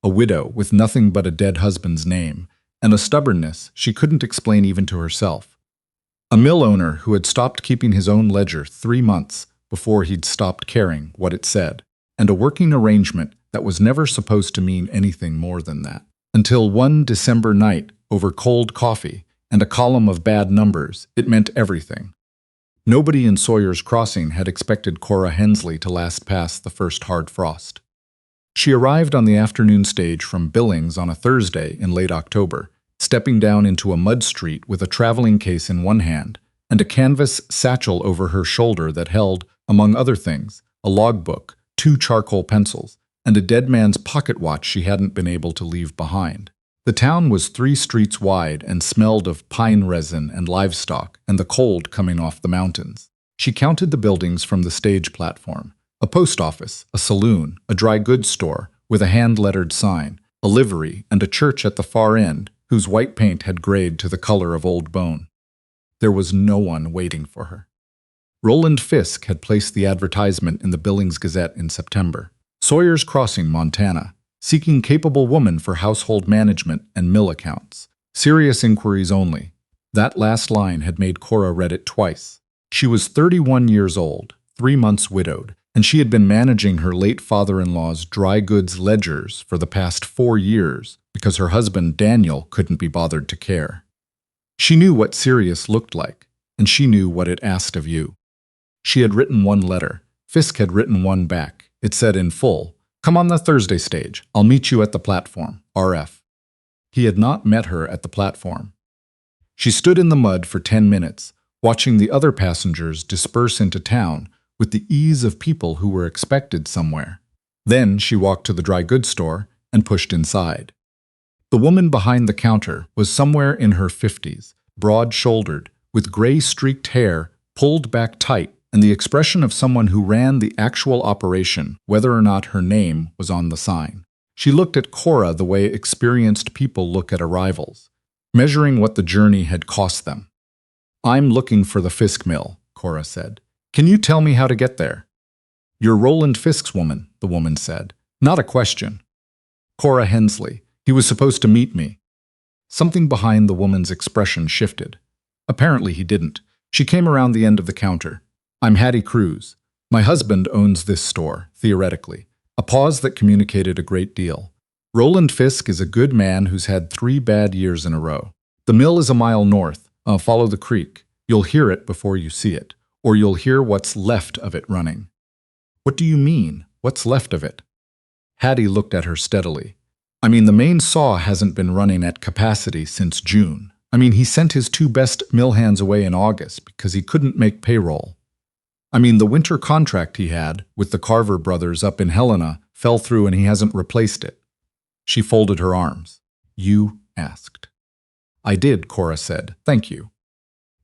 a widow with nothing but a dead husband's name, and a stubbornness she couldn't explain even to herself. A mill owner who had stopped keeping his own ledger 3 months before he'd stopped caring what it said, and a working arrangement that was never supposed to mean anything more than that. Until one December night, over cold coffee and a column of bad numbers, it meant everything. Nobody in Sawyer's Crossing had expected Cora Hensley to last past the first hard frost. She arrived on the afternoon stage from Billings on a Thursday in late October, stepping down into a mud street with a traveling case in one hand and a canvas satchel over her shoulder that held, among other things, a logbook, 2 charcoal pencils, and a dead man's pocket watch she hadn't been able to leave behind. The town was 3 streets wide and smelled of pine resin and livestock and the cold coming off the mountains. She counted the buildings from the stage platform: a post office, a saloon, a dry goods store with a hand-lettered sign, a livery, and a church at the far end whose white paint had grayed to the color of old bone. There was no one waiting for her. Roland Fisk had placed the advertisement in the Billings Gazette in September. Sawyer's Crossing, Montana, seeking capable woman for household management and mill accounts. Serious inquiries only. That last line had made Cora read it twice. She was 31 years old, 3 months widowed, and she had been managing her late father-in-law's dry goods ledgers for the past 4 years because her husband Daniel couldn't be bothered to care. She knew what serious looked like, and she knew what it asked of you. She had written one letter. Fisk had written one back. It said in full, "Come on the Thursday stage. I'll meet you at the platform. RF." He had not met her at the platform. She stood in the mud for 10 minutes, watching the other passengers disperse into town with the ease of people who were expected somewhere. Then she walked to the dry goods store and pushed inside. The woman behind the counter was somewhere in her 50s, broad-shouldered, with gray-streaked hair pulled back tight, and the expression of someone who ran the actual operation, whether or not her name was on the sign. She looked at Cora the way experienced people look at arrivals, measuring what the journey had cost them. "I'm looking for the Fisk Mill," Cora said. "Can you tell me how to get there?" "You're Roland Fisk's woman," the woman said. "Not a question." "Cora Hensley. He was supposed to meet me." Something behind the woman's expression shifted. Apparently he didn't. She came around the end of the counter. "I'm Hattie Cruz. My husband owns this store, theoretically." A pause that communicated a great deal. "Roland Fisk is a good man who's had 3 bad years in a row. The mill is a mile north. Follow the creek. You'll hear it before you see it, or you'll hear what's left of it running." "What do you mean, what's left of it?" Hattie looked at her steadily. "I mean, the main saw hasn't been running at capacity since June. I mean, he sent his 2 best mill hands away in August because he couldn't make payroll. I mean, the winter contract he had with the Carver brothers up in Helena fell through and he hasn't replaced it." She folded her arms. "You asked." "I did," Cora said. "Thank you.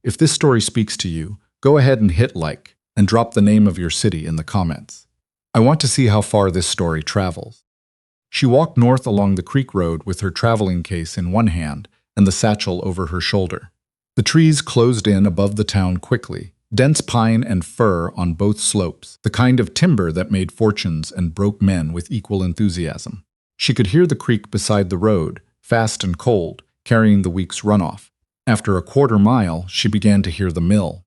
If this story speaks to you, go ahead and hit like and drop the name of your city in the comments. I want to see how far this story travels." She walked north along the creek road with her traveling case in one hand and the satchel over her shoulder. The trees closed in above the town quickly, dense pine and fir on both slopes, the kind of timber that made fortunes and broke men with equal enthusiasm. She could hear the creek beside the road, fast and cold, carrying the week's runoff. After a quarter mile, she began to hear the mill.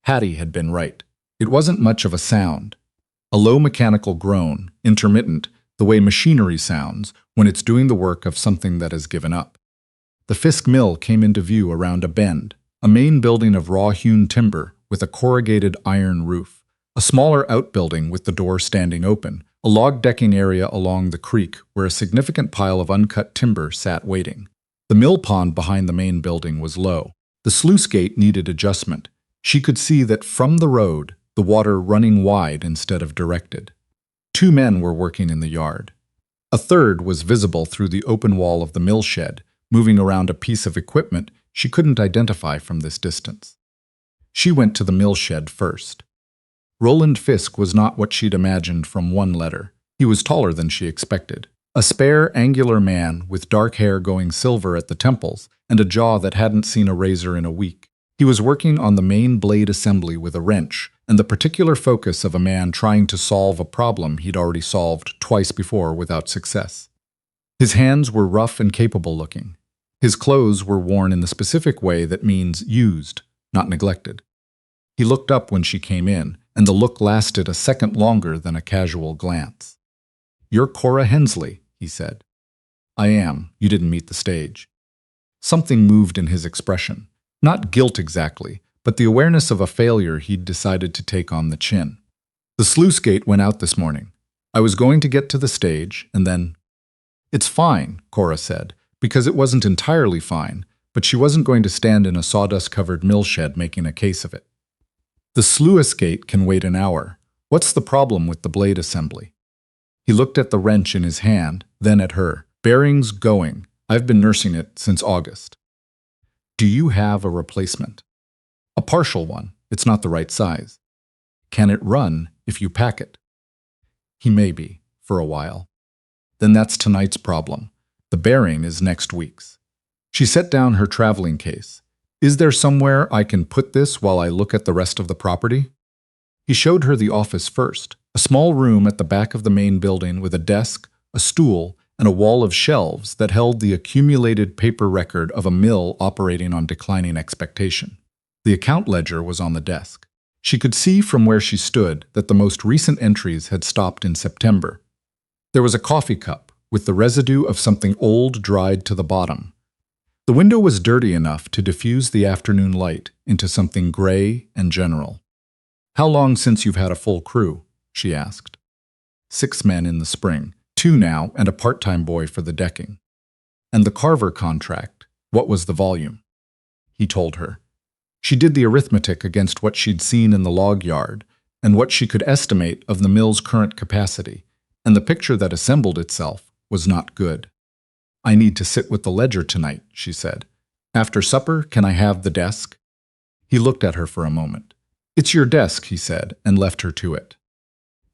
Hattie had been right. It wasn't much of a sound. A low mechanical groan, intermittent, the way machinery sounds when it's doing the work of something that has given up. The Fisk Mill came into view around a bend, a main building of raw-hewn timber with a corrugated iron roof, a smaller outbuilding with the door standing open, a log decking area along the creek where a significant pile of uncut timber sat waiting. The mill pond behind the main building was low. The sluice gate needed adjustment. She could see that from the road, the water running wide instead of directed. 2 men were working in the yard. A third was visible through the open wall of the mill shed, moving around a piece of equipment she couldn't identify from this distance. She went to the mill shed first. Roland Fisk was not what she'd imagined from one letter. He was taller than she expected. A spare, angular man with dark hair going silver at the temples and a jaw that hadn't seen a razor in a week. He was working on the main blade assembly with a wrench and the particular focus of a man trying to solve a problem he'd already solved twice before without success. His hands were rough and capable looking. His clothes were worn in the specific way that means used, not neglected. He looked up when she came in, and the look lasted a second longer than a casual glance. "You're Cora Hensley," he said. "I am. You didn't meet the stage." Something moved in his expression. Not guilt exactly, but the awareness of a failure he'd decided to take on the chin. "The sluice gate went out this morning. I was going to get to the stage, and then—" "It's fine," Cora said, because it wasn't entirely fine, but she wasn't going to stand in a sawdust-covered mill shed making a case of it. "The sluice gate can wait an hour. What's the problem with the blade assembly?" He looked at the wrench in his hand, then at her. "Bearings going. I've been nursing it since August." "Do you have a replacement?" "A partial one. It's not the right size." "Can it run if you pack it?" "He may be, for a while." "Then that's tonight's problem. The bearing is next week's." She set down her traveling case. "Is there somewhere I can put this while I look at the rest of the property?" He showed her the office first, a small room at the back of the main building with a desk, a stool, and a wall of shelves that held the accumulated paper record of a mill operating on declining expectation. The account ledger was on the desk. She could see from where she stood that the most recent entries had stopped in September. There was a coffee cup with the residue of something old dried to the bottom. The window was dirty enough to diffuse the afternoon light into something gray and general. "How long since you've had a full crew?" she asked. 6 men in the spring. 2 now, and a part-time boy for the decking. "And the carver contract, what was the volume?" He told her. She did the arithmetic against what she'd seen in the log yard, and what she could estimate of the mill's current capacity, and the picture that assembled itself was not good. "I need to sit with the ledger tonight," she said. "After supper, can I have the desk?" He looked at her for a moment. "It's your desk," he said, and left her to it.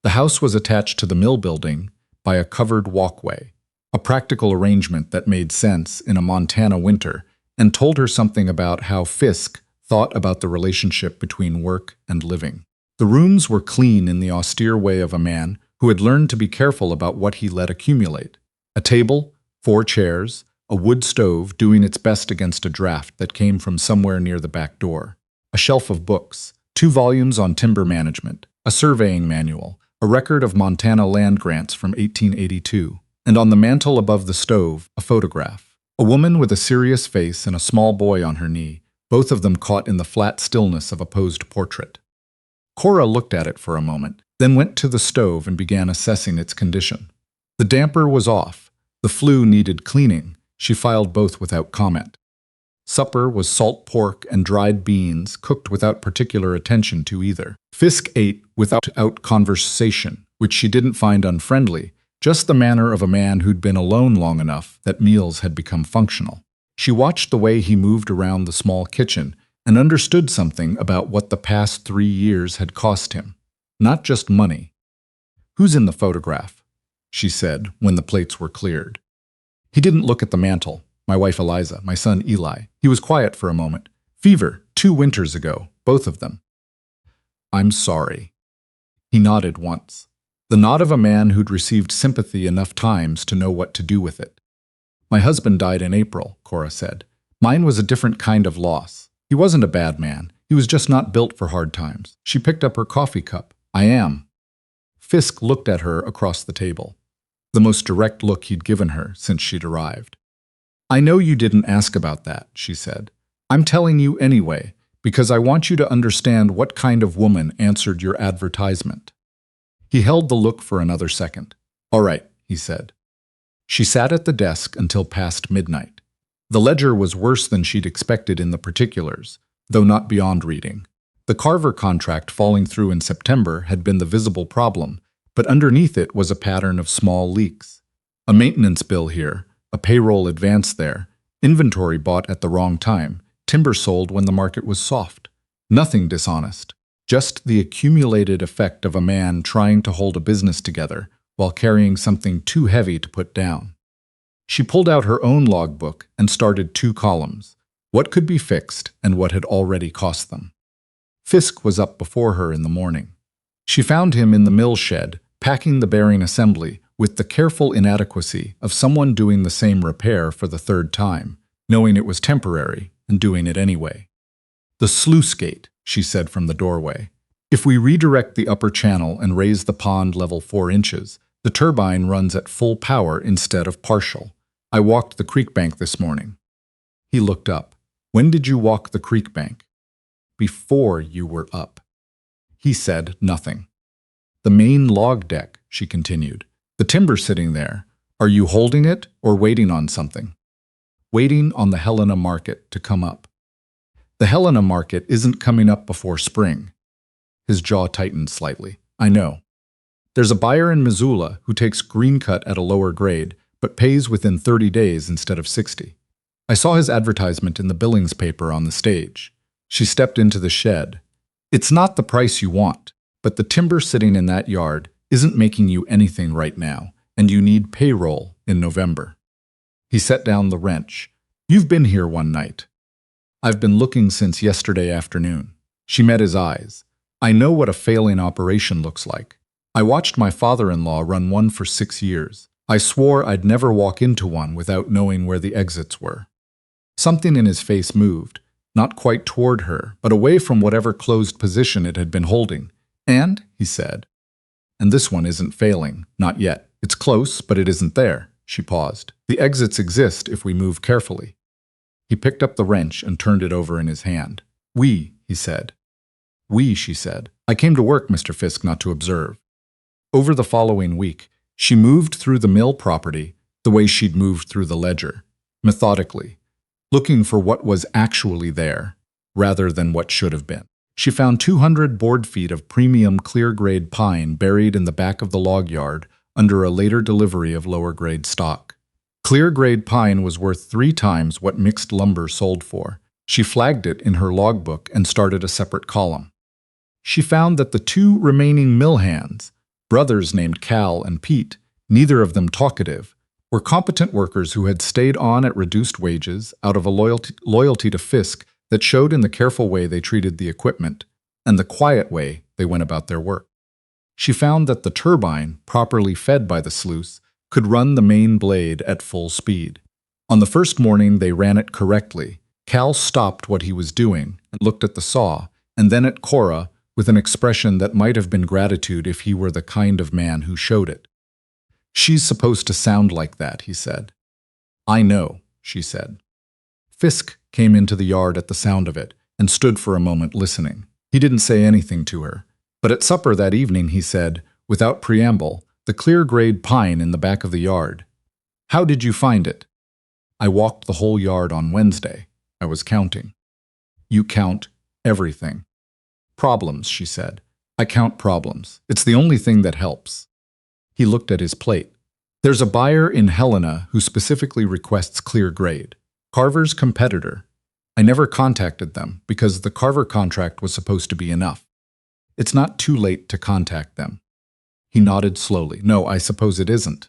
The house was attached to the mill building by a covered walkway, a practical arrangement that made sense in a Montana winter and told her something about how Fisk thought about the relationship between work and living. The rooms were clean in the austere way of a man who had learned to be careful about what he let accumulate. A table, 4 chairs, a wood stove doing its best against a draft that came from somewhere near the back door, a shelf of books, 2 volumes on timber management, a surveying manual, a record of Montana land grants from 1882, and on the mantel above the stove, a photograph. A woman with a serious face and a small boy on her knee, both of them caught in the flat stillness of a posed portrait. Cora looked at it for a moment, then went to the stove and began assessing its condition. The damper was off. The flue needed cleaning. She filed both without comment. Supper was salt pork and dried beans, cooked without particular attention to either. Fisk ate without conversation, which she didn't find unfriendly, just the manner of a man who'd been alone long enough that meals had become functional. She watched the way he moved around the small kitchen and understood something about what the past 3 years had cost him. Not just money. "Who's in the photograph?" she said when the plates were cleared. He didn't look at the mantel. "My wife Eliza, my son Eli." He was quiet for a moment. "Fever, 2 winters ago, both of them." "I'm sorry." He nodded once. The nod of a man who'd received sympathy enough times to know what to do with it. "My husband died in April," Cora said. "Mine was a different kind of loss. He wasn't a bad man. He was just not built for hard times." She picked up her coffee cup. "I am." Fisk looked at her across the table. The most direct look he'd given her since she'd arrived. "I know you didn't ask about that," she said. "I'm telling you anyway, because I want you to understand what kind of woman answered your advertisement." He held the look for another second. "All right," he said. She sat at the desk until past midnight. The ledger was worse than she'd expected in the particulars, though not beyond reading. The carver contract falling through in September had been the visible problem, but underneath it was a pattern of small leaks. A maintenance bill here, a payroll advance there, inventory bought at the wrong time, timber sold when the market was soft. Nothing dishonest, just the accumulated effect of a man trying to hold a business together while carrying something too heavy to put down. She pulled out her own logbook and started 2 columns, what could be fixed and what had already cost them. Fisk was up before her in the morning. She found him in the mill shed, packing the bearing assembly, with the careful inadequacy of someone doing the same repair for the third time, knowing it was temporary and doing it anyway. "The sluice gate," she said from the doorway. "If we redirect the upper channel and raise the pond level 4 inches, the turbine runs at full power instead of partial. I walked the creek bank this morning." He looked up. "When did you walk the creek bank?" "Before you were up." He said nothing. "The main log deck," she continued. "The timber sitting there. Are you holding it or waiting on something?" "Waiting on the Helena market to come up." "The Helena market isn't coming up before spring." His jaw tightened slightly. "I know. There's a buyer in Missoula who takes green cut at a lower grade, but pays within 30 days instead of 60. I saw his advertisement in the Billings paper on the stage." She stepped into the shed. "It's not the price you want, but the timber sitting in that yard isn't making you anything right now, and you need payroll in November." He set down the wrench. "You've been here one night." "I've been looking since yesterday afternoon." She met his eyes. "I know what a failing operation looks like. I watched my father-in-law run one for 6 years. I swore I'd never walk into one without knowing where the exits were." Something in his face moved, not quite toward her, but away from whatever closed position it had been holding. "And," he said, "and this one isn't failing, not yet. It's close, but it isn't there." She paused. "The exits exist if we move carefully." He picked up the wrench and turned it over in his hand. "We," he said. "We," she said. "I came to work, Mr. Fisk, not to observe." Over the following week, she moved through the mill property the way she'd moved through the ledger, methodically, looking for what was actually there, rather than what should have been. She found 200 board feet of premium clear-grade pine buried in the back of the log yard under a later delivery of lower-grade stock. Clear-grade pine was worth 3 times what mixed lumber sold for. She flagged it in her logbook and started a separate column. She found that the 2 remaining mill hands, brothers named Cal and Pete, neither of them talkative, were competent workers who had stayed on at reduced wages out of a loyalty to Fisk that showed in the careful way they treated the equipment and the quiet way they went about their work. She found that the turbine, properly fed by the sluice, could run the main blade at full speed. On the first morning they ran it correctly. Cal stopped what he was doing and looked at the saw, and then at Cora with an expression that might have been gratitude if he were the kind of man who showed it. "She's supposed to sound like that," he said. "I know," she said. Fisk came into the yard at the sound of it and stood for a moment listening. He didn't say anything to her, but at supper that evening he said, without preamble, the clear-grade pine in the back of the yard. "How did you find it?" "I walked the whole yard on Wednesday. I was counting." "You count everything." "Problems," she said. "I count problems. It's the only thing that helps." He looked at his plate. "There's a buyer in Helena who specifically requests clear grade. Carver's competitor. I never contacted them because the Carver contract was supposed to be enough. It's not too late to contact them." He nodded slowly. "No, I suppose it isn't."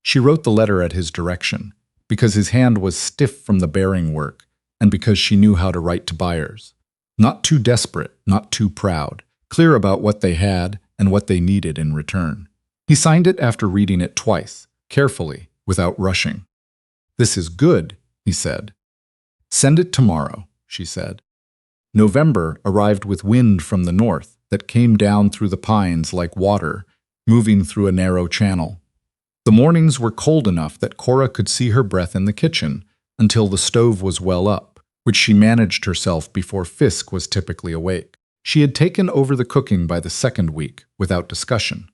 She wrote the letter at his direction, because his hand was stiff from the bearing work, and because she knew how to write to buyers. Not too desperate, not too proud, clear about what they had and what they needed in return. He signed it after reading it twice, carefully, without rushing. "This is good," he said. "Send it tomorrow," she said. November arrived with wind from the north that came down through the pines like water, moving through a narrow channel. The mornings were cold enough that Cora could see her breath in the kitchen until the stove was well up, which she managed herself before Fisk was typically awake. She had taken over the cooking by the second week, without discussion.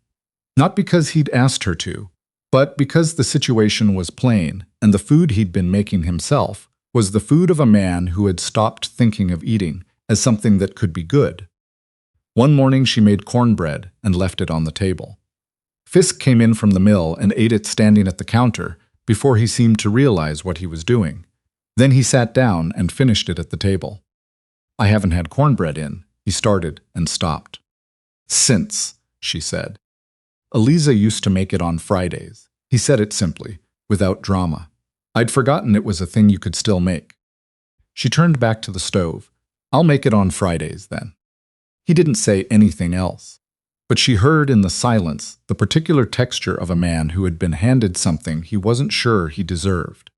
Not because he'd asked her to, but because the situation was plain, and the food he'd been making himself was the food of a man who had stopped thinking of eating as something that could be good. One morning she made cornbread and left it on the table. Fisk came in from the mill and ate it standing at the counter before he seemed to realize what he was doing. Then he sat down and finished it at the table. "I haven't had cornbread in," he started and stopped. "Since," she said. "Eliza used to make it on Fridays." He said it simply, without drama. "I'd forgotten it was a thing you could still make." She turned back to the stove. "I'll make it on Fridays, then." He didn't say anything else. but she heard in the silence the particular texture of a man who had been handed something he wasn't sure he deserved.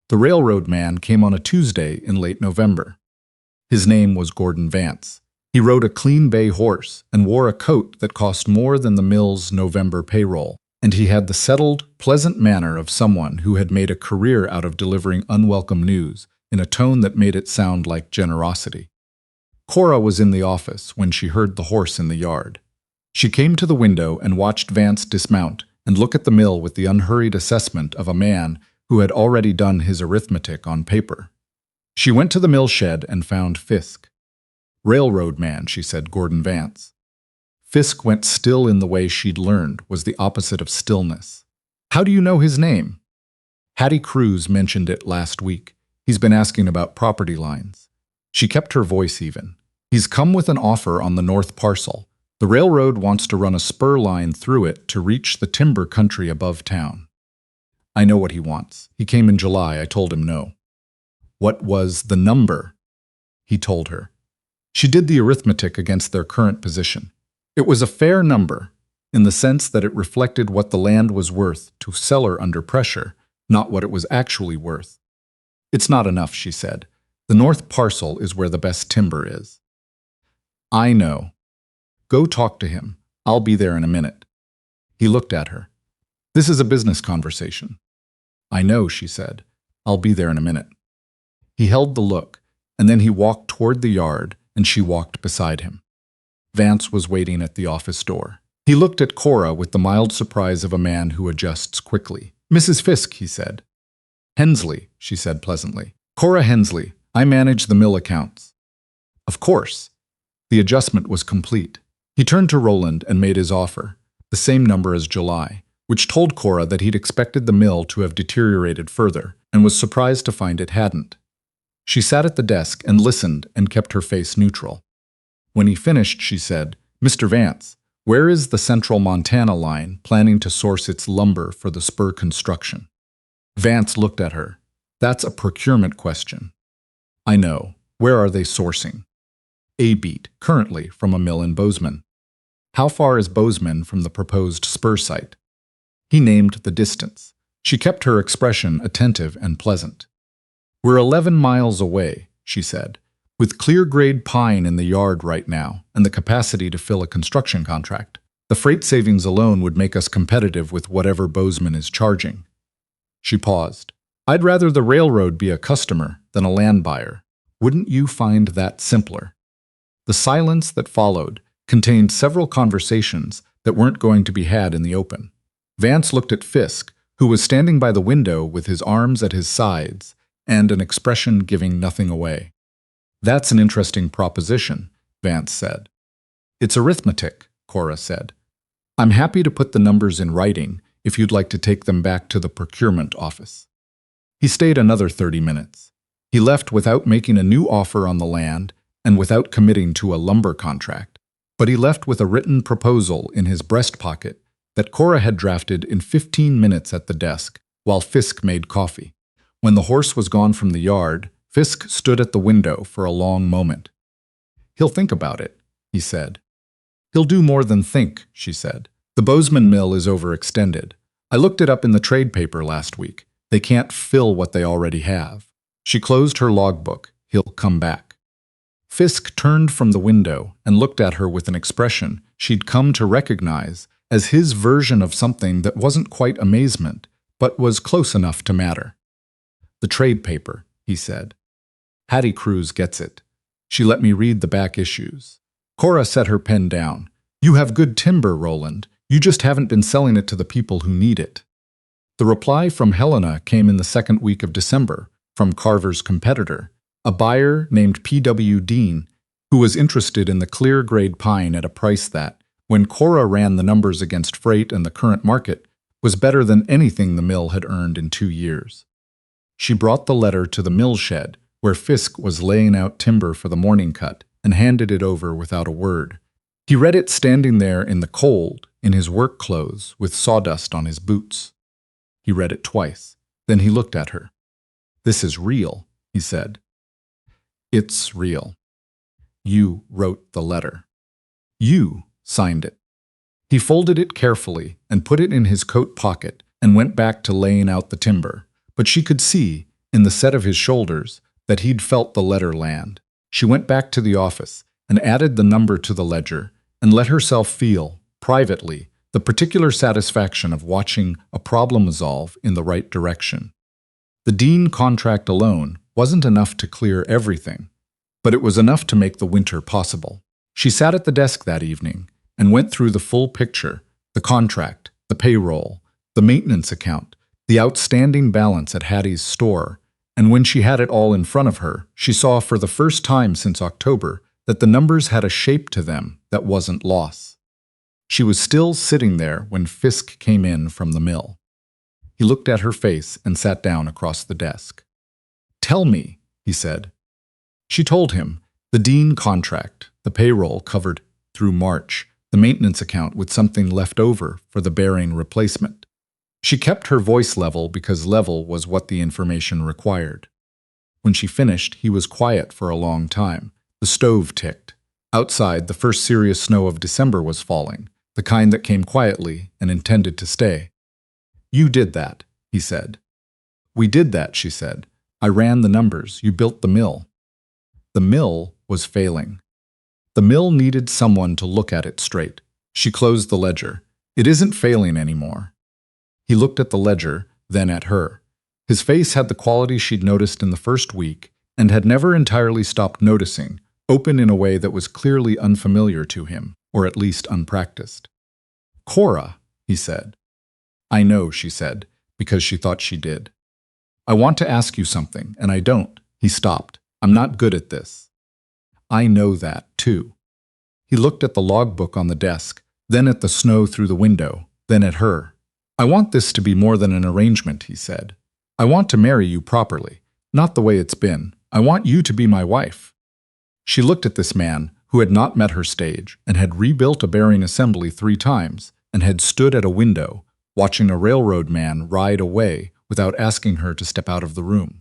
The railroad man came on a Tuesday in late November. His name was Gordon Vance. He rode a clean bay horse and wore a coat that cost more than the mill's November payroll, and he had the settled, pleasant manner of someone who had made a career out of delivering unwelcome news in a tone that made it sound like generosity. Cora was in the office when she heard the horse in the yard. She came to the window and watched Vance dismount and look at the mill with the unhurried assessment of a man who had already done his arithmetic on paper. She went to the mill shed and found Fisk. "Railroad man," she said, "Gordon Vance." Fisk went still in the way she'd learned was the opposite of stillness. "How do you know his name?" "Hattie Cruz mentioned it last week. He's been asking about property lines." She kept her voice even. "He's come with an offer on the north parcel. The railroad wants to run a spur line through it to reach the timber country above town." "I know what he wants. He came in July. I told him no." "What was the number?" He told her. She did the arithmetic against their current position. It was a fair number, in the sense that it reflected what the land was worth to seller under pressure, not what it was actually worth. "It's not enough," she said. "The north parcel is where the best timber is." "I know. Go talk to him. I'll be there in a minute." He looked at her. "This is a business conversation." "I know," she said. "I'll be there in a minute." He held the look, and then he walked toward the yard, and she walked beside him. Vance was waiting at the office door. He looked at Cora with the mild surprise of a man who adjusts quickly. "Mrs. Fisk," he said. "Hensley," she said pleasantly. "Cora Hensley. I manage the mill accounts." "Of course." The adjustment was complete. He turned to Roland and made his offer, the same number as July, which told Cora that he'd expected the mill to have deteriorated further, and was surprised to find it hadn't. She sat at the desk and listened and kept her face neutral. When he finished, she said, "Mr. Vance, where is the Central Montana line planning to source its lumber for the spur construction?" Vance looked at her. "That's a procurement question." "I know. Where are they sourcing?" "A beat, currently, from a mill in Bozeman." "How far is Bozeman from the proposed spur site?" He named the distance. She kept her expression attentive and pleasant. "We're 11 miles away," she said, "with clear-grade pine in the yard right now and the capacity to fill a construction contract. The freight savings alone would make us competitive with whatever Bozeman is charging." She paused. "I'd rather the railroad be a customer than a land buyer. Wouldn't you find that simpler?" The silence that followed contained several conversations that weren't going to be had in the open. Vance looked at Fisk, who was standing by the window with his arms at his sides and an expression giving nothing away. "That's an interesting proposition," Vance said. "It's arithmetic," Cora said. "I'm happy to put the numbers in writing if you'd like to take them back to the procurement office." He stayed another 30 minutes. He left without making a new offer on the land and without committing to a lumber contract, but he left with a written proposal in his breast pocket that Cora had drafted in 15 minutes at the desk while Fisk made coffee. When the horse was gone from the yard, Fisk stood at the window for a long moment. "He'll think about it," he said. "He'll do more than think," she said. "The Bozeman mill is overextended. I looked it up in the trade paper last week. They can't fill what they already have." She closed her logbook. "He'll come back." Fisk turned from the window and looked at her with an expression she'd come to recognize as his version of something that wasn't quite amazement, but was close enough to matter. "The trade paper," he said. "Hattie Cruz gets it. She let me read the back issues." Cora set her pen down. "You have good timber, Roland. You just haven't been selling it to the people who need it." The reply from Helena came in the second week of December, from Carver's competitor, a buyer named P.W. Dean, who was interested in the clear-grade pine at a price that, when Cora ran the numbers against freight and the current market, was better than anything the mill had earned in 2 years. She brought the letter to the mill shed, where Fisk was laying out timber for the morning cut, and handed it over without a word. He read it standing there in the cold, in his work clothes, with sawdust on his boots. He read it twice. Then he looked at her. "This is real," he said. "It's real. You wrote the letter. You signed it." He folded it carefully and put it in his coat pocket and went back to laying out the timber. But she could see, in the set of his shoulders, that he'd felt the letter land. She went back to the office and added the number to the ledger and let herself feel, privately, the particular satisfaction of watching a problem resolve in the right direction. The Dean contract alone wasn't enough to clear everything, but it was enough to make the winter possible. She sat at the desk that evening and went through the full picture, the contract, the payroll, the maintenance account, the outstanding balance at Hattie's store, and when she had it all in front of her, she saw for the first time since October that the numbers had a shape to them that wasn't loss. She was still sitting there when Fisk came in from the mill. He looked at her face and sat down across the desk. "Tell me," he said. She told him, the Dean contract, the payroll covered through March, the maintenance account with something left over for the bearing replacement. She kept her voice level because level was what the information required. When she finished, he was quiet for a long time. The stove ticked. Outside, the first serious snow of December was falling, the kind that came quietly and intended to stay. "You did that," he said. "We did that," she said. "I ran the numbers. You built the mill." The mill was failing. The mill needed someone to look at it straight. She closed the ledger. "It isn't failing anymore." He looked at the ledger, then at her. His face had the quality she'd noticed in the first week and had never entirely stopped noticing, open in a way that was clearly unfamiliar to him, or at least unpracticed. "Cora," he said. "I know," she said, because she thought she did. "I want to ask you something, and I don't." He stopped. "I'm not good at this." "I know that, too." He looked at the logbook on the desk, then at the snow through the window, then at her. "I want this to be more than an arrangement," he said. "I want to marry you properly, not the way it's been. I want you to be my wife." She looked at this man who had not met her stage and had rebuilt a bearing assembly 3 times and had stood at a window, watching a railroad man ride away without asking her to step out of the room.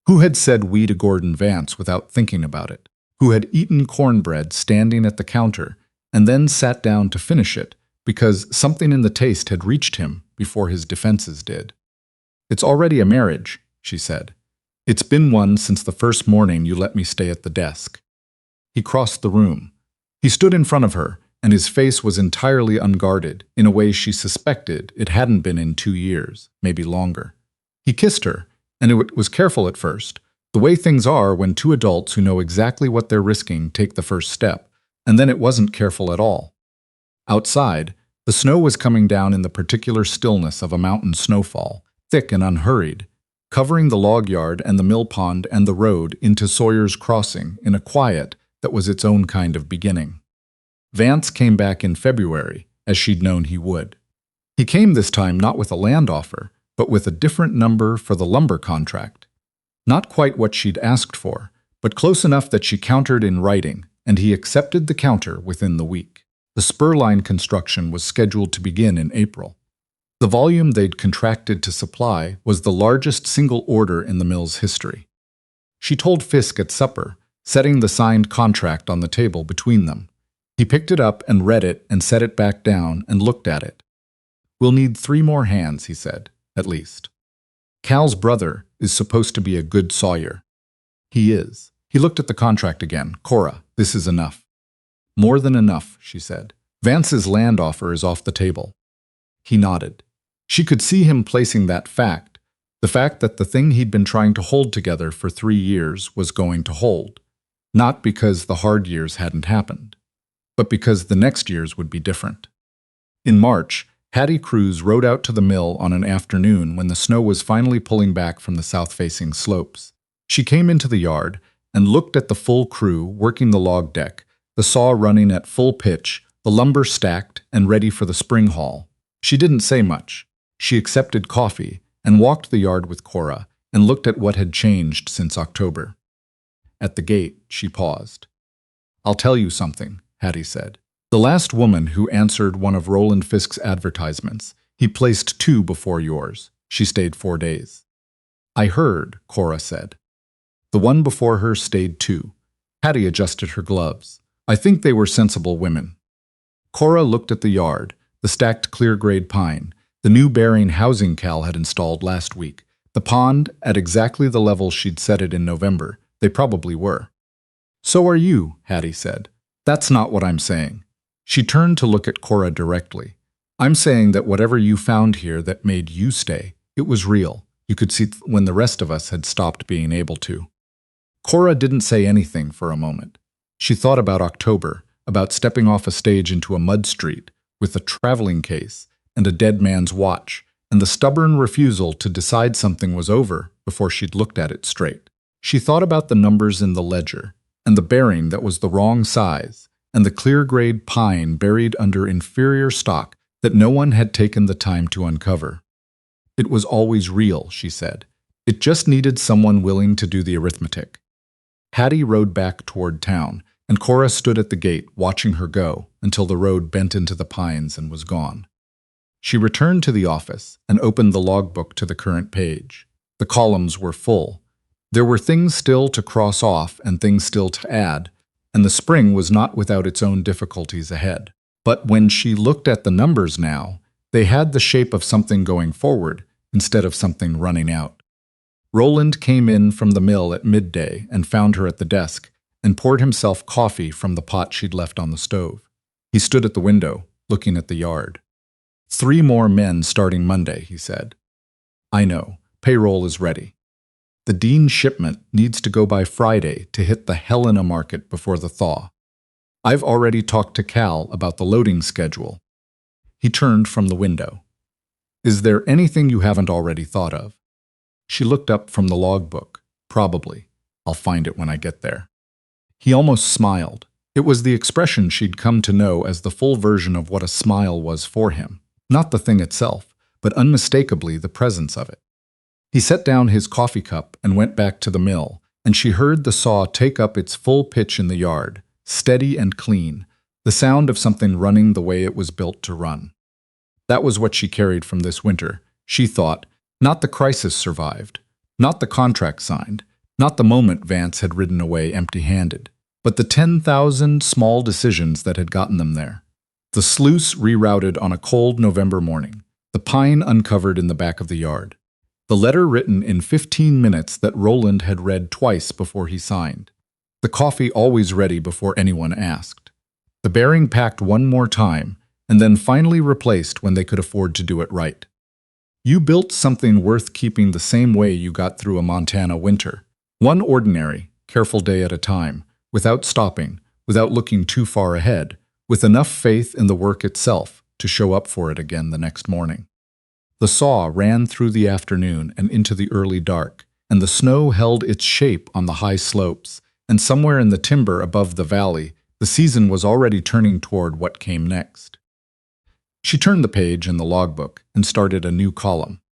Who had said "we" to Gordon Vance without thinking about it? Who had eaten cornbread standing at the counter and then sat down to finish it because something in the taste had reached him before his defenses did? "It's already a marriage," she said. "It's been one since the first morning you let me stay at the desk." He crossed the room. He stood in front of her, and his face was entirely unguarded in a way she suspected it hadn't been in 2 years, maybe longer. He kissed her, and it was careful at first, the way things are when 2 adults who know exactly what they're risking take the first step, and then it wasn't careful at all. Outside, the snow was coming down in the particular stillness of a mountain snowfall, thick and unhurried, covering the log yard and the mill pond and the road into Sawyer's crossing in a quiet that was its own kind of beginning. Vance came back in February, as she'd known he would. He came this time not with a land offer, but with a different number for the lumber contract. Not quite what she'd asked for, but close enough that she countered in writing, and he accepted the counter within the week. The spur line construction was scheduled to begin in April. The volume they'd contracted to supply was the largest single order in the mill's history. She told Fisk at supper, setting the signed contract on the table between them. He picked it up and read it and set it back down and looked at it. "We'll need 3 more hands," he said, "at least. Cal's brother is supposed to be a good sawyer." "He is." He looked at the contract again. "Cora, this is enough." "More than enough," she said. "Vance's land offer is off the table." He nodded. She could see him placing that fact, the fact that the thing he'd been trying to hold together for 3 years was going to hold, not because the hard years hadn't happened, but because the next years would be different. In March, Hattie Cruz rode out to the mill on an afternoon when the snow was finally pulling back from the south-facing slopes. She came into the yard and looked at the full crew working the log deck, the saw running at full pitch, the lumber stacked and ready for the spring haul. She didn't say much. She accepted coffee and walked the yard with Cora and looked at what had changed since October. At the gate, she paused. "I'll tell you something," Hattie said. "The last woman who answered one of Roland Fisk's advertisements, he placed 2 before yours. She stayed 4 days." "I heard," Cora said. "The one before her stayed 2. Hattie adjusted her gloves. "I think they were sensible women." Cora looked at the yard, the stacked clear-grade pine, the new bearing housing Cal had installed last week, the pond at exactly the level she'd set it in November. They probably were. "So are you," Hattie said. "That's not what I'm saying." She turned to look at Cora directly. "I'm saying that whatever you found here that made you stay, it was real. You could see when the rest of us had stopped being able to." Cora didn't say anything for a moment. She thought about October, about stepping off a stage into a mud street with a traveling case and a dead man's watch, and the stubborn refusal to decide something was over before she'd looked at it straight. She thought about the numbers in the ledger, and the bearing that was the wrong size, and the clear-grade pine buried under inferior stock that no one had taken the time to uncover. It was always real, she said. It just needed someone willing to do the arithmetic. Hattie rode back toward town, and Cora stood at the gate watching her go until the road bent into the pines and was gone. She returned to the office and opened the logbook to the current page. The columns were full. There were things still to cross off and things still to add, and the spring was not without its own difficulties ahead. But when she looked at the numbers now, they had the shape of something going forward instead of something running out. Roland came in from the mill at midday and found her at the desk and poured himself coffee from the pot she'd left on the stove. He stood at the window, looking at the yard. 3 more men starting Monday, he said. I know. Payroll is ready. The Dean shipment needs to go by Friday to hit the Helena market before the thaw. I've already talked to Cal about the loading schedule. He turned from the window. Is there anything you haven't already thought of? She looked up from the logbook. Probably. I'll find it when I get there. He almost smiled. It was the expression she'd come to know as the full version of what a smile was for him. Not the thing itself, but unmistakably the presence of it. He set down his coffee cup and went back to the mill, and she heard the saw take up its full pitch in the yard, steady and clean, the sound of something running the way it was built to run. That was what she carried from this winter, she thought. Not the crisis survived, not the contract signed, not the moment Vance had ridden away empty-handed, but the 10,000 small decisions that had gotten them there. The sluice rerouted on a cold November morning, the pine uncovered in the back of the yard, the letter written in 15 minutes that Roland had read twice before he signed, the coffee always ready before anyone asked, the bearing packed one more time and then finally replaced when they could afford to do it right. You built something worth keeping the same way you got through a Montana winter, one ordinary, careful day at a time, without stopping, without looking too far ahead, with enough faith in the work itself to show up for it again the next morning. The saw ran through the afternoon and into the early dark, and the snow held its shape on the high slopes, and somewhere in the timber above the valley, the season was already turning toward what came next. She turned the page in the logbook and started a new column.